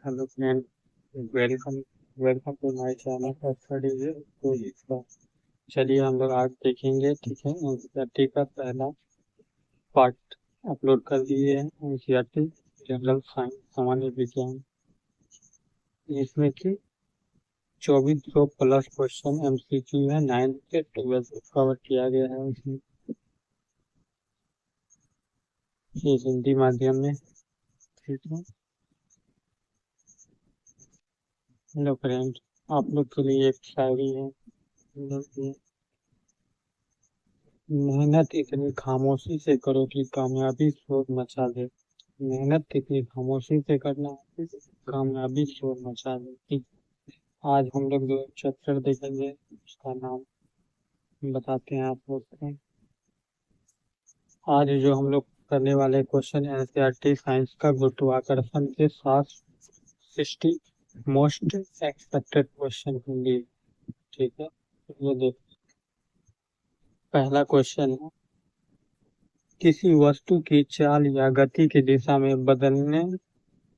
Hello friend, welcome welcome to my channel for study. तो इसका चलिए हम लोग आज देखेंगे, ठीक है। एनसीईआरटी का पहला पार्ट अपलोड कर दिए हैं। एनसीईआरटी जनरल साइंस सामान्य विज्ञान, इसमें कि 2400 प्लस क्वेश्चन एमसीक्यू है। 9th से 12th कवर किया गया है इसमें, ये हिंदी माध्यम में, ठीक है। हेलो फ्रेंड, आप लोग के लिए एक शायरी है। मेहनत इतनी खामोशी से करो कि कामयाबी शोर मचा दे। मेहनत इतनी खामोशी से करना कि कामयाबी शोर मचा दे, ठीक। आज हम लोग जो चैप्टर देखेंगे उसका नाम बताते हैं आप लोग को। आज जो हम लोग करने वाले क्वेश्चन एनसीईआरटी साइंस का गुरुत्वाकर्षण के साथ 60 मोस्ट एक्सपेक्टेड क्वेश्चन होंगे, ठीक है। ये देख, पहला क्वेश्चन है, किसी वस्तु की चाल या गति की दिशा में बदलने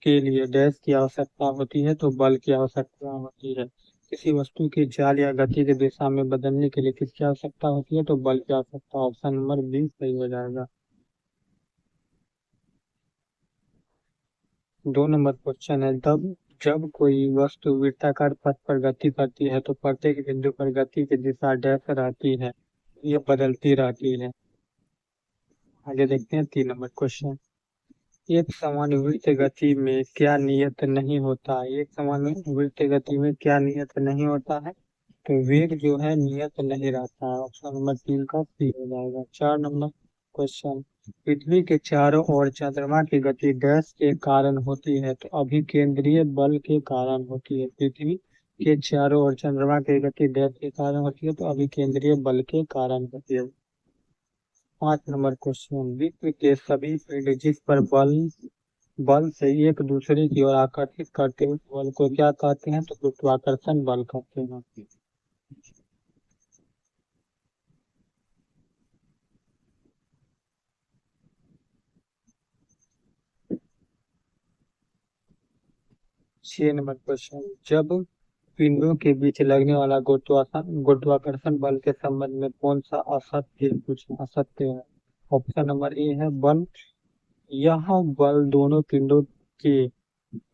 के लिए डैश की आवश्यकता होती है तो बल की आवश्यकता होती है। किसी वस्तु की चाल या गति की दिशा में बदलने के लिए किसकी आवश्यकता होती है तो बल की आवश्यकता। ऑप्शन नंबर बी सही हो जाएगा। 2 नंबर क्वेश्चन है, तब जब कोई वस्तु वृत्ताकार पथ पर गति करती है तो प्रत्येक बिंदु पर गति की दिशा डैश रहती है, ये बदलती रहती है। आगे देखते हैं 3 नंबर क्वेश्चन, एक समान वृत्त गति में क्या नियत नहीं होता है। एक समान वृत्त गति में क्या नियत नहीं होता है तो वेग जो है नियत नहीं रहता है। ऑप्शन नंबर 3 का सी हो जाएगा। 4 नंबर क्वेश्चन, पृथ्वी के चारों ओर चंद्रमा की गति डैश के कारण होती है तो अभिकेंद्रीय बल के कारण होती है। पृथ्वी के चारों ओर चंद्रमा की गति डैश के कारण होती है तो अभिकेंद्रीय बल के कारण होती है। 5 नंबर क्वेश्चन, विश्व के सभी पिंड जिस पर बल बल से एक दूसरे की ओर आकर्षित करते हैं उस बल को क्या कहते हैं तो गुरुत्वाकर्षण बल कहते हैं। 6 नंबर क्वेश्चन, जब पिंडों के बीच लगने वाला गुरुत्वाकर्षण बल के संबंध में कौन सा असत्य कुछ असत्य है। ऑप्शन नंबर ए है बल, यह बल दोनों पिंडों के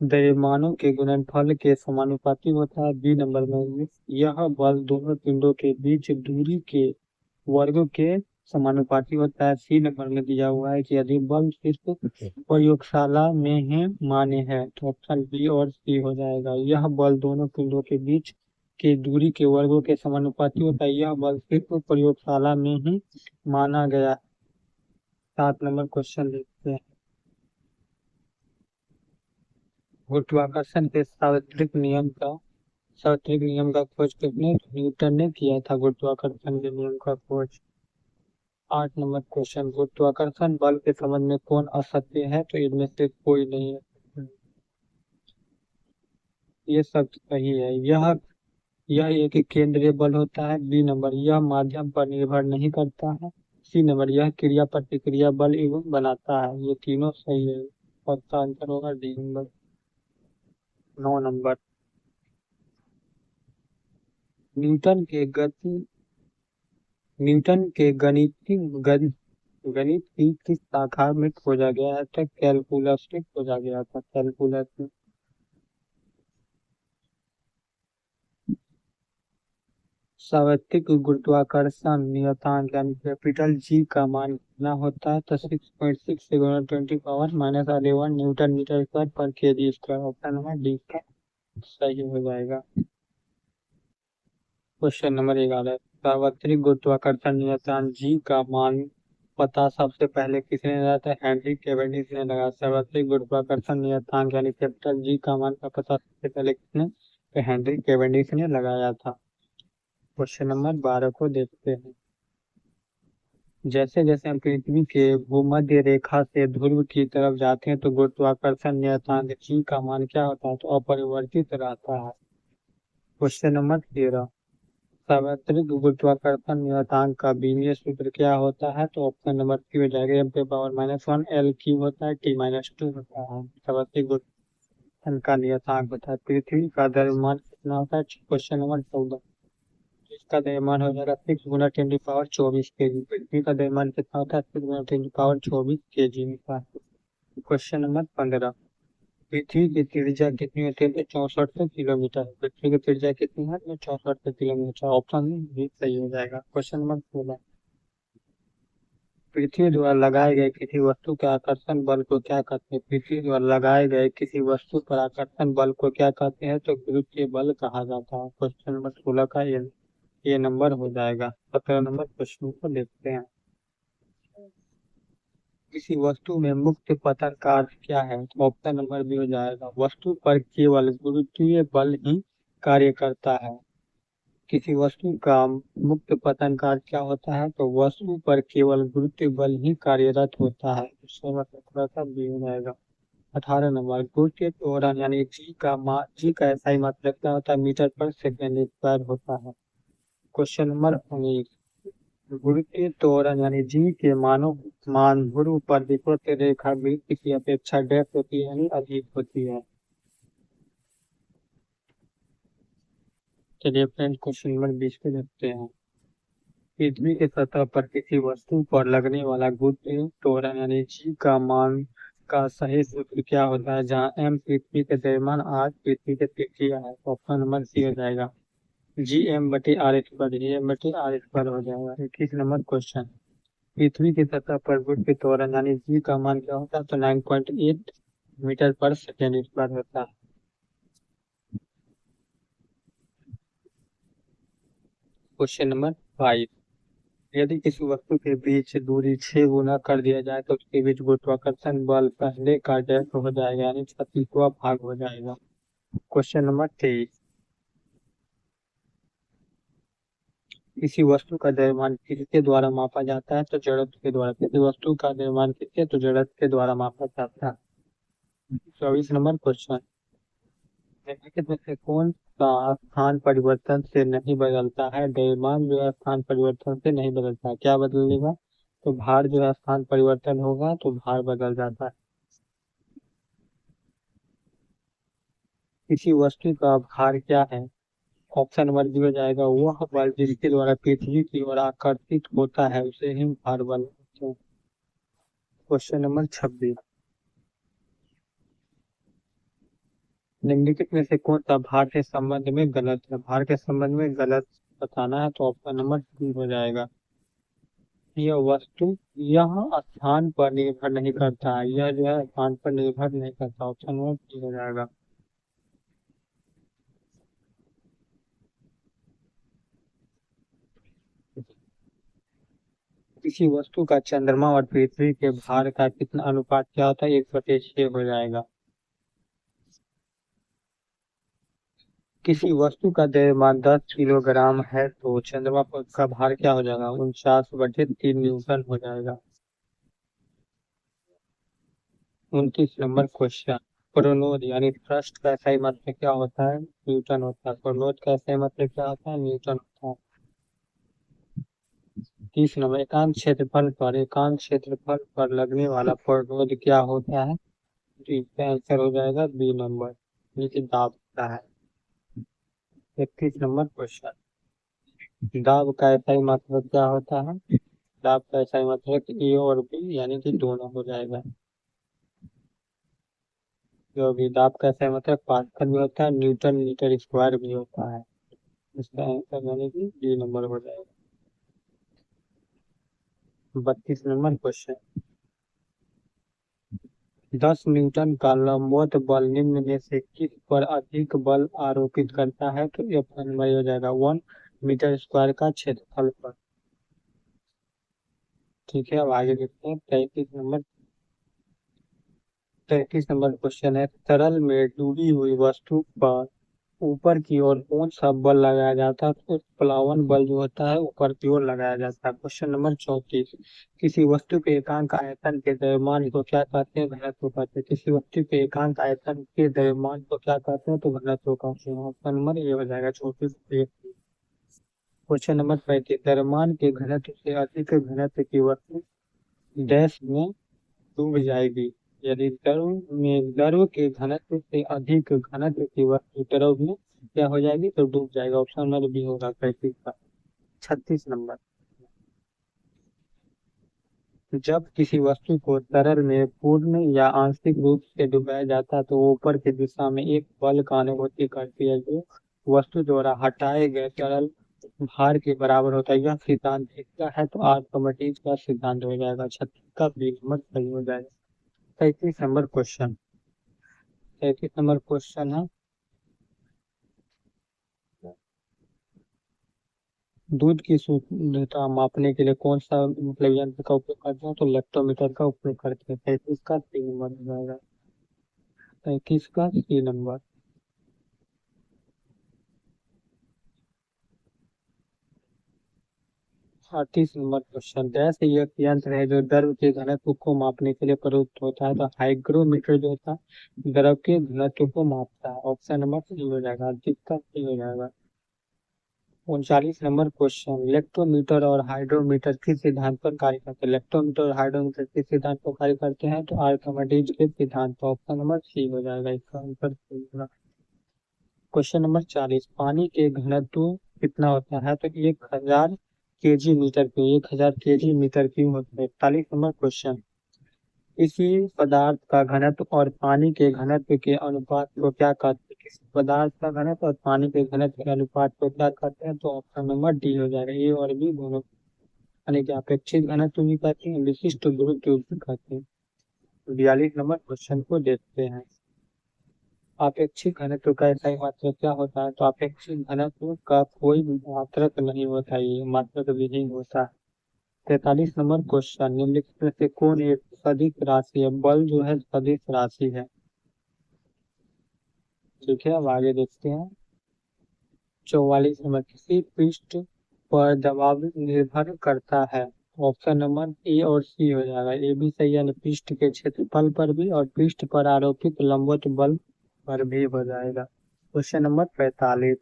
द्रव्यमानों के गुणनफल के समानुपाती होता है। बी नंबर में यह बल दोनों पिंडों के बीच दूरी के वर्गों के समानुपाती होता है। सी नंबर में दिया हुआ है कि यदि बल सिर्फ प्रयोगशाला में ही मान्य है तो ऑप्शन बी और सी हो जाएगा। यह बल दोनों पिंडों के बीच के दूरी के वर्गों के समानुपाती होता है, यह बल सिर्फ प्रयोगशाला में ही माना गया। 7 नंबर क्वेश्चन देखते हैं, गुरुत्वाकर्षण के सार्वत्रिक नियम का खोज किसने, न्यूटन ने किया था गुरुत्वाकर्षण के नियम का खोज। 8 नंबर क्वेश्चन, गुरुत्वाकर्षण बल के संबंध में कौन असत्य है तो इनमें से कोई नहीं है, ये सब सही है। यह एक केंद्रीय बल होता है। बी नंबर, यह माध्यम पर निर्भर नहीं करता है। सी नंबर, यह क्रिया प्रतिक्रिया बल एवं बनाता है। ये तीनों सही है और इसका आंसर होगा डी नंबर। 9 नंबर, न्यूटन के गति न्यूटन के गणित की किस शाखा में खोजा गया था। कैलकुलस में खोजा गया था, कैलकुलस में। सार्वत्रिक गुरुत्वाकर्षण नियतांक यानी कैपिटल जी का मान कितना होता है तो 6.6 से गुणा 10⁻11 न्यूटन मीटर स्क्वायर पर KG square. Option number D का सही हो जाएगा। क्वेश्चन नंबर 11, सार्वत्रिक गुरुत्वाकर्षण नियतांक जी का मान पता सबसे पहले किसने लगाया था। हेनरी कैवेंडिश ने लगाया। सार्वत्रिक गुरुत्वाकर्षण नियतांक यानी कैपिटल जी का मान का पता सबसे पहले किसने, तो हेनरी कैवेंडिश ने लगाया था। क्वेश्चन नंबर 12 को देखते हैं, जैसे जैसे हम पृथ्वी के भूमध्य रेखा से ध्रुव की तरफ जाते हैं तो गुरुत्वाकर्षण नियतांक जी का मान क्या होता है तो अपरिवर्तित रहता है। क्वेश्चन नंबर 13, सार्वत्रिक गुरुत्वाकर्षण नियतांक का बीमीय सूत्र क्या होता है तो ऑप्शन नंबर सी हो जाएगा। m पे पावर -1 L क्यू होता है, T-2 होता है। सार्वत्रिक का नियतांक बताए। पृथ्वी का द्रव्यमान कितना होता है? Question number 14। इसका द्रव्यमान हो जाएगा 6 × 10⁻24 kg। पृथ्वी का द्रव्यमान कितना होता है? 6 × 10⁻24 kg होता है। Question number 15। पृथ्वी की त्रिज्या कितनी होती है? 64 किलोमीटर। पृथ्वी की त्रिज्या कितनी है? 64 किलोमीटर। ऑप्शन भी सही हो जाएगा। Question number 16। पृथ्वी द्वारा लगाए गए किसी वस्तु के आकर्षण बल को क्या कहते हैं? पृथ्वी द्वारा लगाए गए किसी वस्तु पर आकर्षण बल को क्या कहते हैं? तो गुरुत्वीय बल कहा जाता है। क्वेश्चन नंबर 16 का ये नंबर हो जाएगा। 17 नंबर क्वेश्चन को देखते हैं। किसी वस्तु में मुक्त पतन का अर्थ क्या है? तो ऑप्शन नंबर बी हो जाएगा, वस्तु पर केवल गुरुत्वीय बल ही कार्य करता है। किसी वस्तु का मुक्त पतन का अर्थ क्या होता है? तो वस्तु पर केवल गुरुत्वीय बल ही कार्यरत होता है। इसका मतलब थोड़ा सा बी हो जाएगा। 18 नंबर गुरुत्वीय त्वरण यानी जी का SI मात्रक क्या होता है? मीटर पर सेकेंड स्क्वायर होता है। Question number 19। गुरुत्वीय त्वरण यानी जी के मान ध्रुव पर विकृत रेखा वृत्त की अपेक्षा डैश होती है यानी अधिक होती है। चलिए फ्रेंड क्वेश्चन नंबर 20 पे देखते हैं। पृथ्वी की सतह पर किसी वस्तु पर लगने वाला गुरुत्वीय त्वरण यानी जी का मान का सही सूत्र क्या होता है? जहाँ m पृथ्वी के द्रव्यमान, r पृथ्वी के त्रिज्या है। ऑप्शन नंबर सी हो जाएगा, Gm/r²। Gm/r² हो जाएगा। 21 नंबर क्वेश्चन। पृथ्वी की सतह पर गुरुत्वीय त्वरण यानी जी का मान क्या होता है? तो 9.8 मीटर पर सेकेंड स्क्वायर होता है। Question number 22। यदि किसी वस्तु के बीच दूरी 6 गुना कर दिया जाए तो उसके बीच गुरुत्वाकर्षण बल पहले का डैश हो जाएगा यानी 36वां भाग हो जाएगा। Question number 23। किसी वस्तु का द्रव्यमान किसके द्वारा मापा जाता है? तो जड़त्व के द्वारा। किसी वस्तु का द्रव्यमान किसके? तो जड़त्व के द्वारा मापा जाता है। 24 नंबर क्वेश्चन। निम्नलिखित में से कौन सा स्थान परिवर्तन से नहीं बदलता है? द्रव्यमान जो है स्थान परिवर्तन से नहीं बदलता है। क्या बदलेगा? तो भार जो है स्थान परिवर्तन होगा तो भार बदल जाता है। किसी वस्तु का भार क्या है? ऑप्शन नंबर बी हो जाएगा, वह बल जिसके द्वारा पृथ्वी की ओर आकर्षित होता है उसे ही भार बल कहते हैं। Question number 26। निम्नलिखित में से कौन सा भार के संबंध में गलत है? भार के संबंध में गलत बताना है तो ऑप्शन नंबर डी हो जाएगा, यह स्थान पर निर्भर नहीं करता है। यह जो है स्थान पर निर्भर नहीं करता। ऑप्शन नंबर डी हो जाएगा। किसी वस्तु का चंद्रमा और पृथ्वी के भार का कितना अनुपात क्या होता है? 1/6 हो जाएगा। किसी वस्तु का द्रव्यमान 10 किलोग्राम है तो चंद्रमा पर का भार क्या हो जाएगा? 49/3 न्यूटन हो जाएगा। 29 नंबर क्वेश्चन। प्रोनोद यानी थ्रस्ट का सही मतलब क्या होता है? न्यूटन होता है। प्रोनोद का सही मतलब क्या होता है? न्यूटन होता है। 30 नंबर एकांक क्षेत्रफल पर लगने वाला प्रोनोद क्या होता है? तो इसका आंसर हो जाएगा बी नंबर, नीचे दाब होता है। 31 नंबर क्वेश्चन। दाब का सही मतलब क्या होता है? दाब का सही मतलब ए और बी यानी कि दोनों हो जाएगा। जो भी दाब का सही मतलब पास्कल भी होता है, न्यूटन मीटर स्क्वायर भी होता है। इसका आंसर यानी कि बी नंबर हो जाएगा। 32 नंबर क्वेश्चन। 10 न्यूटन का लंबवत बल निम्न में से किस पर अधिक बल आरोपित करता है? तो ये ऑप्शन नंबर हो जाएगा 1 मीटर स्क्वायर का क्षेत्रफल पर। ठीक है, अब आगे देखते हैं 33 नंबर क्वेश्चन है, तरल में डूबी हुई वस्तु पर ऊपर की ओर कौन सा बल लगाया जाता है? तो प्लावन बल जो होता है ऊपर की ओर लगाया जाता है। Question number 34। किसी वस्तु के एकांक आयतन के द्रव्यमान को क्या कहते हैं? घनत्व कहते हैं। किसी वस्तु के एकांक आयतन के द्रव्यमान को क्या कहते हैं? तो घनत्व कहते हैं। ऑप्शन नंबर ए हो जाएगा 34। Question number 35। द्रव्यमान के घनत्व से अधिक घनत्व की वस्तु डैश में डूब जाएगी। यदि द्रव के घनत्व से अधिक घनत्व की वस्तु द्रव में क्या हो जाएगी तो डूब जाएगा। ऑप्शन नंबर बी होगा 35 का। 36 नंबर, जब किसी वस्तु को तरल में पूर्ण या आंशिक रूप से डुबाया जाता है तो वो ऊपर की दिशा में एक बल का अनुभूति करती है जो वस्तु द्वारा हटाए गए तरल भार के बराबर होता है। यह सिद्धांत इसका है तो आर्किमिडीज का सिद्धांत हो जाएगा। 36 का बी नंबर सही हो जाएगा। 33 नंबर क्वेश्चन, 33 नंबर क्वेश्चन है, दूध की शुद्धता मापने के लिए कौन सा मतलब यंत्र का उपयोग करते हैं तो लेक्टोमीटर का उपयोग करते हैं। 33 का 3 नंबर हो जाएगा। 33 का 3 नंबर। 38 नंबर क्वेश्चन, गैस एक यंत्र है जो द्रव के घनत्व को मापने के लिए प्रयुक्त होता है। तो हाइग्रोमीटर जो होता है द्रव के घनत्व को मापता है। ऑप्शन नंबर सी हो जाएगा, जिसका सी हो जाएगा। 39 नंबर क्वेश्चन, इलेक्ट्रोमीटर और हाइड्रोमीटर किस सिद्धांत पर कार्य करते हैं। इलेक्ट्रोमीटर और हाइड्रोमीटर किस सिद्धांत पर कार्य करते हैं तो आर्किमिडीज के सिद्धांत पर। ऑप्शन नंबर सी हो जाएगा, इसका आंसर सी होगा। क्वेश्चन नंबर 40, पानी के घनत्व कितना होता है तो 1000 kg मीटर क्यूब होता है। 41 नंबर क्वेश्चन, किसी पदार्थ का घनत्व और पानी के घनत्व के अनुपात को क्या कहते हैं। किसी पदार्थ का घनत्व और पानी के घनत्व के अनुपात को क्या कहते हैं तो ऑप्शन नंबर डी हो जाएगा। ए और बी दोनों, यानी कि अपेक्षित घनत्व भी कहते हैं, विशिष्ट गुरुत्व भी कहते हैं। 42 नंबर क्वेश्चन को देखते हैं, अपेक्षित घनत्व का सही मात्रक क्या होता है तो अपेक्षित घनत्व का कोई भी मात्रक नहीं होता, ये मात्रक विहीन होता है। 43 नंबर क्वेश्चन, निम्नलिखित में से कौन एक सदिश राशि है। बल जो है सदिश राशि है। ठीक है, अब आगे देखते हैं। 44 नंबर, किसी पृष्ठ पर दबाव निर्भर करता है। ऑप्शन नंबर ए और सी हो जाएगा। ए भी सही है, यानी पृष्ठ के क्षेत्रफल पर भी और पृष्ठ पर आरोपित लंबवत बल पर भी हो जाएगा। क्वेश्चन नंबर 45,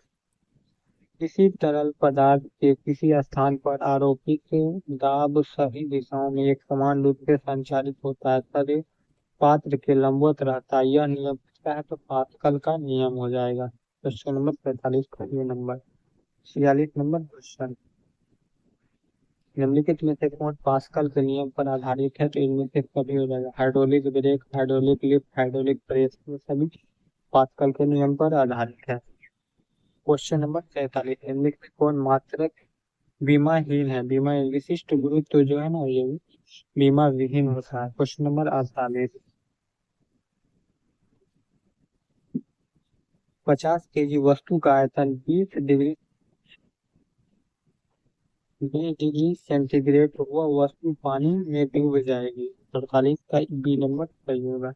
किसी तरल पदार्थ के किसी स्थान पर आरोपित दाब सभी दिशाओं में एक समान रूप से संचालित होता है तभी पात्र के लंबवत रहता है। यह नियम किसका है तो पास्कल का नियम हो जाएगा। क्वेश्चन नंबर 45 का ये नंबर। 46 नंबर क्वेश्चन, निम्नलिखित में से कौन पास्कल के नियम पर आधारित है तो इनमें से सभी हो जाएगा। Hydraulic brake, hydraulic lift, hydraulic press, ये सभी पास्कल के नियम पर आधारित है। क्वेश्चन नंबर 47, निम्नलिखित में कौन मात्रक बीमाहीन है। बीमा विशिष्ट गुरुत्व जो है ना ये बीमा विहीन होता है। क्वेश्चन नंबर 48, 50 kg वस्तु का आयतन 20 डिग्री सेंटीग्रेड वह वस्तु पानी में डूब जाएगी। 48 का बी नंबर सही होगा।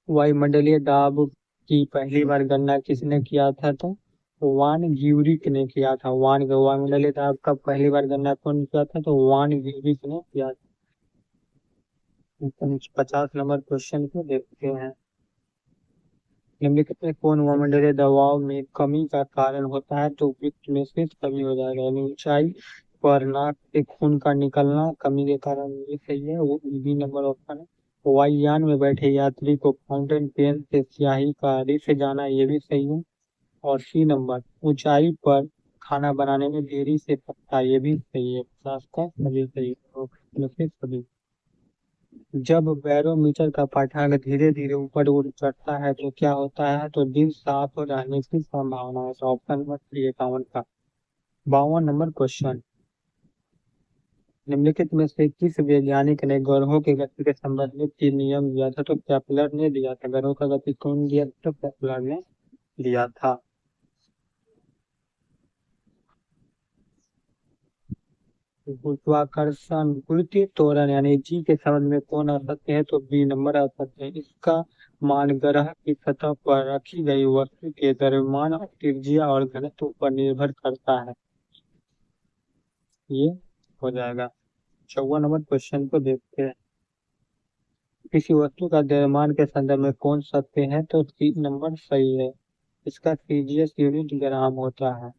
वायुमंडलीय दाब की पहली बार गणना किसने किया था तो वान ग्यूरिक ने किया था। वायुमंडलीय दाब का पहली बार गणना कौन किया था तो वान ग्यूरिक ने किया था। 50 नंबर क्वेश्चन को देखते हैं, निम्नलिखित में कौन वायुमंडलीय दबाव में कमी का कारण होता है तो उपयुक्त में से सभी हो जाएगा। यानी ऊंचाई पर नाक से खून का निकलना कमी के कारण, ये सही है, वो बी नंबर ऑप्शन है। वायुयान में बैठे यात्री को फाउंटेन पेन से स्याही का रिस जाना, ये भी सही है। और सी नंबर, ऊंचाई पर खाना बनाने में देरी से पकता, ये भी सही है। 50 का सभी सही है, तो में से सभी। जब बैरोमीटर का पाठ्यांक धीरे धीरे ऊपर उठ चढ़ता है तो क्या होता है तो दिन साफ हो रहने की संभावना है। तो ऑप्शन नंबर 51 का। 52 नंबर क्वेश्चन, निम्नलिखित में से किस वैज्ञानिक ने ग्रहों की गति के संबंधित की नियम दिया था तो केपलर ने दिया था। ग्रहों का गति कौन दिया था तो केपलर ने दिया था। गुरुत्वाकर्षण गुरुत्वीय त्वरण यानी जी के संबंध में कौन असत्य है तो बी नंबर असत्य है। इसका मान ग्रह की सतह पर रखी गई वस्तु के द्रव्यमान और त्रिज्या और घनत्व पर निर्भर करता है, ये हो जाएगा। 54 नंबर क्वेश्चन को देखते हैं, किसी वस्तु का द्रव्यमान के संदर्भ में कौन सत्य है तो 3 नंबर सही है। इसका सीजीएस यूनिट ग्राम होता है।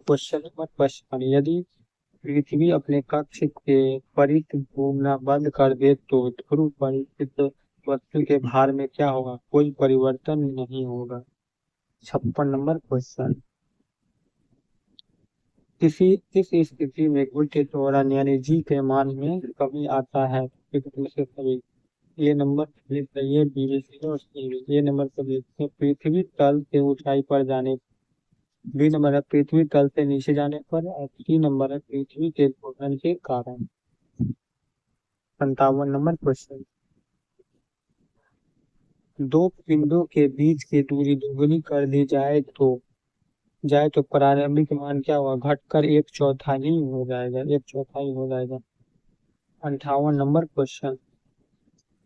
क्वेश्चन नंबर 55, यदि पृथ्वी अपने कक्ष के परित घूमना बंद कर दे तो ध्रुव पर स्थित वस्तु के भार में क्या होगा? कोई परिवर्तन नहीं होगा। 56 नंबर क्वेश्चन, किसी किस स्थिति में गुण त्वरण यानी जी के मान में कमी आता है? में से सभी ये नंबर सभी सही है, बी सी और सी। ये नंबर सभी पृथ्वी तल से ऊंचाई पर जाने, बी नंबर है पृथ्वी तल से नीचे जाने पर, और सी नंबर है पृथ्वी के घूर्णन के कारण। 57 नंबर क्वेश्चन, दो पिंडों के बीच की दूरी दोगुनी कर दी जाए तो प्रारंभिक मान क्या होगा? घटकर एक चौथाई हो जाएगा, एक चौथाई हो जाएगा। 58 नंबर क्वेश्चन,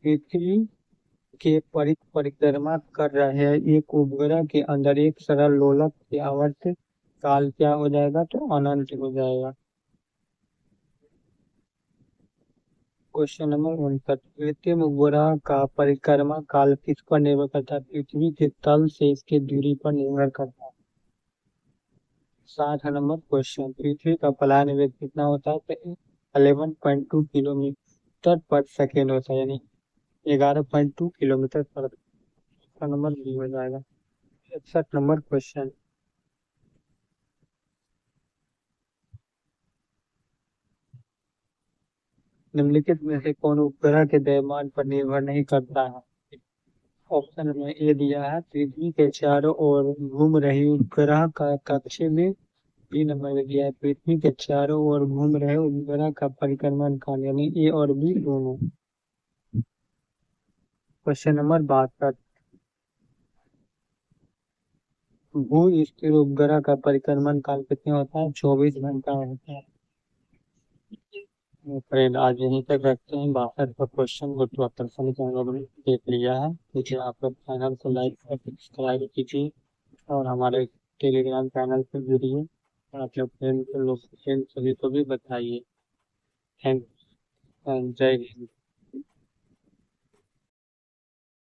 पृथ्वी के परिक्रमा कर रहे एक उपग्रह के अंदर एक सरल लोलक के आवर्त काल क्या हो जाएगा? तो अनंत हो जाएगा। क्वेश्चन नंबर 59, कृत्रिम उपग्रह का परिक्रमा काल किस पर निर्भर करता है? पृथ्वी के तल से इसकी दूरी पर निर्भर करता है। 60 नंबर क्वेश्चन, पृथ्वी का पलायन वेग कितना होता है? तो 11.2 किलोमीटर पर सेकेंड होता है, यानी 11.2 किलोमीटर पर। इसका नंबर बी हो जाएगा। 61 नंबर क्वेश्चन, निम्नलिखित में से कौन उपग्रह के द्रव्यमान पर निर्भर नहीं करता है? ऑप्शन में ए दिया है पृथ्वी के चारों ओर घूम रही उपग्रह का कक्ष में, बी नंबर में दिया है पृथ्वी के चारों ओर घूम रहे उपग्रह का परिक्रमण काल, यानी ए और बी दोनों। क्वेश्चन नंबर 62, भू स्थिर उपग्रह का परिक्रमण काल कितने होता है? 24 घंटा होता है। फ्रेंड आज यहीं तक रखते हैं। 62 का क्वेश्चन को 74 का हम लोगों ने देख लिया है। देखिए आप लोग चैनल को लाइक और सब्सक्राइब कीजिए और हमारे टेलीग्राम चैनल से जुड़िए और अपने फ्रेंड को लोग फ्रेंड सभी को भी बताइए। थैंक जय हिंद।